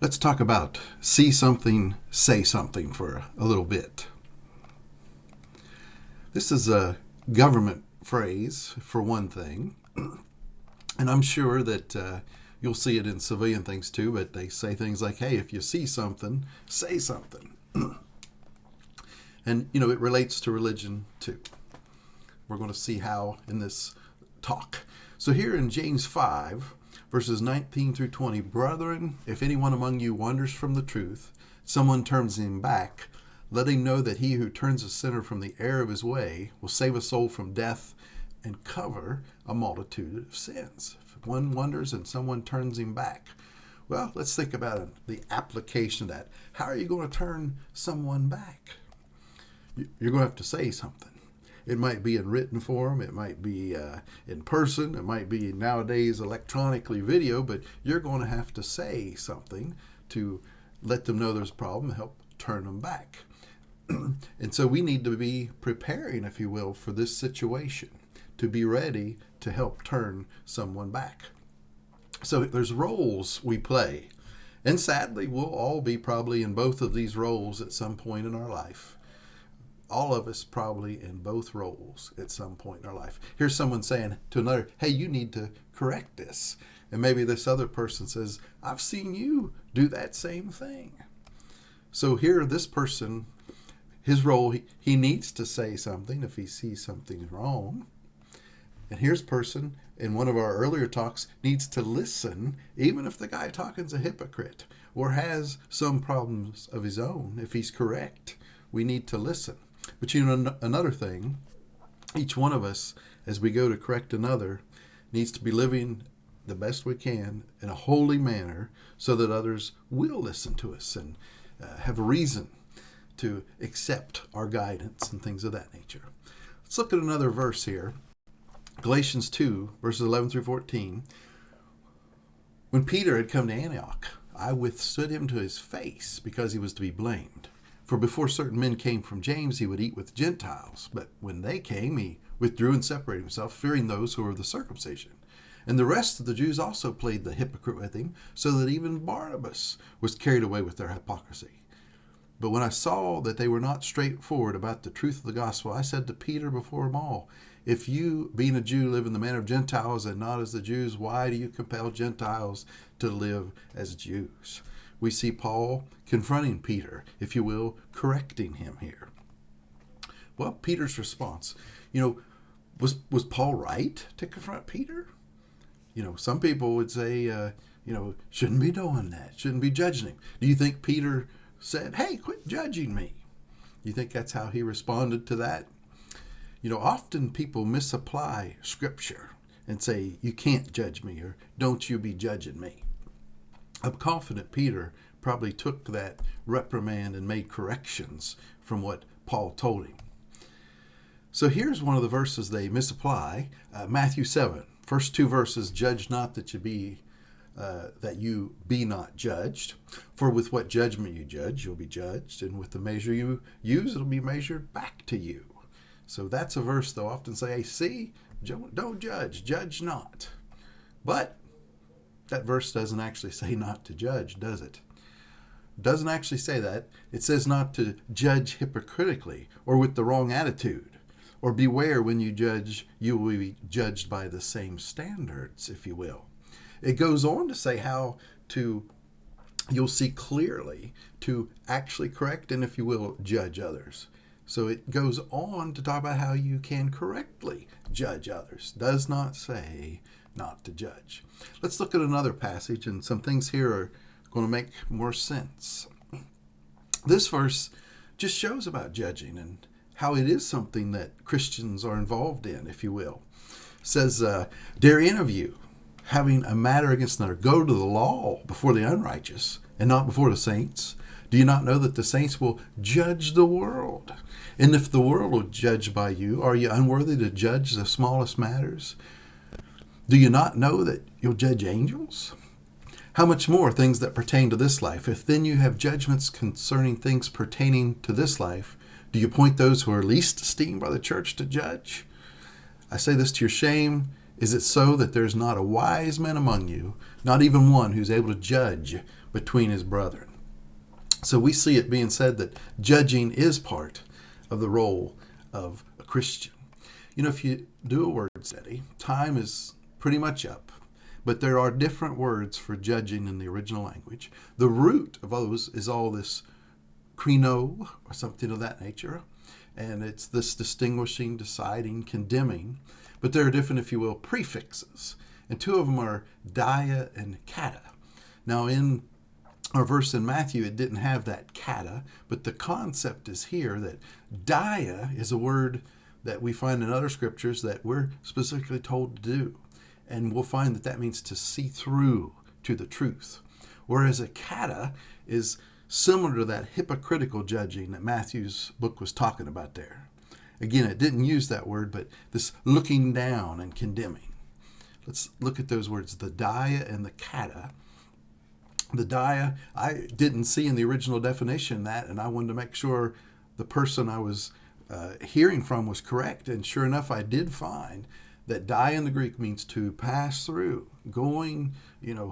Let's talk about see something, say something for a little bit. This is a government phrase, for one thing, and I'm sure that you'll see it in civilian things too, but they say things like, hey, if you see something, say something. And, it relates to religion too. We're going to see how in this talk. So here in James 5, verses 19 through 20, brethren, if anyone among you wanders from the truth, someone turns him back, let him know that he who turns a sinner from the error of his way will save a soul from death and cover a multitude of sins. If one wanders and someone turns him back, well, let's think about the application of that. How are you going to turn someone back? You're going to have to say something. It might be in written form, it might be in person, it might be nowadays electronically video, but you're going to have to say something to let them know there's a problem, help turn them back. And so we need to be preparing, if you will, for this situation, to be ready to help turn someone back. So there's roles we play. And sadly, we'll all be probably in both of these roles at some point in our life. All of us probably in both roles at some point in our life. Here's someone saying to another, hey, you need to correct this. And maybe this other person says, I've seen you do that same thing. So here, this person, his role, he needs to say something if he sees something wrong. And here's person, in one of our earlier talks, needs to listen, even if the guy talking's a hypocrite or has some problems of his own. If he's correct, we need to listen. But another thing, each one of us, as we go to correct another, needs to be living the best we can in a holy manner so that others will listen to us and have a reason to accept our guidance and things of that nature. Let's look at another verse here. Galatians 2, verses 11 through 14. When Peter had come to Antioch, I withstood him to his face because he was to be blamed. For before certain men came from James, he would eat with Gentiles. But when they came, he withdrew and separated himself, fearing those who were of the circumcision. And the rest of the Jews also played the hypocrite with him, so that even Barnabas was carried away with their hypocrisy. But when I saw that they were not straightforward about the truth of the gospel, I said to Peter before them all, if you, being a Jew, live in the manner of Gentiles and not as the Jews, why do you compel Gentiles to live as Jews? We see Paul confronting Peter, if you will, correcting him here. Well, Peter's response, was Paul right to confront Peter? Some people would say, shouldn't be doing that, shouldn't be judging him. Do you think Peter said, hey, quit judging me? You think that's how he responded to that? Often people misapply Scripture and say, you can't judge me, or don't you be judging me. I'm confident Peter probably took that reprimand and made corrections from what Paul told him. So here's one of the verses they misapply. Matthew 7, first two verses, judge not that you be not judged. For with what judgment you judge, you'll be judged. And with the measure you use, it'll be measured back to you. So that's a verse they'll often say, hey, see, don't judge not. But that verse doesn't actually say not to judge, does it? It doesn't actually say that. It says not to judge hypocritically or with the wrong attitude. Or beware when you judge, you will be judged by the same standards, if you will. It goes on to say you'll see clearly to actually correct and, if you will, judge others. So it goes on to talk about how you can correctly judge others. Does not say not to judge. Let's look at another passage, and some things here are going to make more sense. This verse just shows about judging and how it is something that Christians are involved in, if you will. It says, dare any of you, having a matter against another, go to the law before the unrighteous and not before the saints? Do you not know that the saints will judge the world? And if the world will judge by you, are you unworthy to judge the smallest matters? Do you not know that you'll judge angels? How much more things that pertain to this life? If then you have judgments concerning things pertaining to this life, do you appoint those who are least esteemed by the church to judge? I say this to your shame. Is it so that there's not a wise man among you, not even one who's able to judge between his brethren? So we see it being said that judging is part of the role of a Christian. You know, if you do a word study, time is pretty much up, but there are different words for judging in the original language. The root of those is all this krino or something of that nature, and it's this distinguishing, deciding, condemning. But there are different, if you will, prefixes, and two of them are dia and kata. Now, in our verse in Matthew, it didn't have that kata, but the concept is here that dia is a word that we find in other scriptures that we're specifically told to do. And we'll find that that means to see through to the truth. Whereas a kata is similar to that hypocritical judging that Matthew's book was talking about there. Again, it didn't use that word, but this looking down and condemning. Let's look at those words, the dia and the kata. The dia, I didn't see in the original definition that, and I wanted to make sure the person I was hearing from was correct. And sure enough, I did find that dia in the Greek means to pass through, going,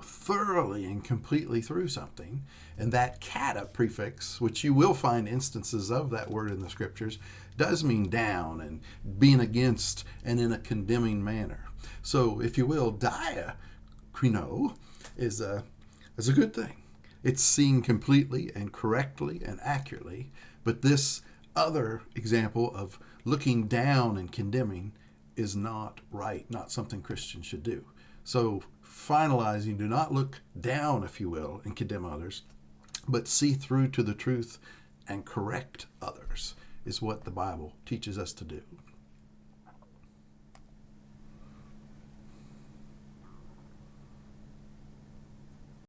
thoroughly and completely through something. And that kata prefix, which you will find instances of that word in the scriptures, does mean down and being against and in a condemning manner. So, if you will, dia, krino, is a good thing. It's seen completely and correctly and accurately. But this other example of looking down and condemning is not right, not something Christians should do. So, finalizing, do not look down, if you will, and condemn others, but see through to the truth and correct others is what the Bible teaches us to do.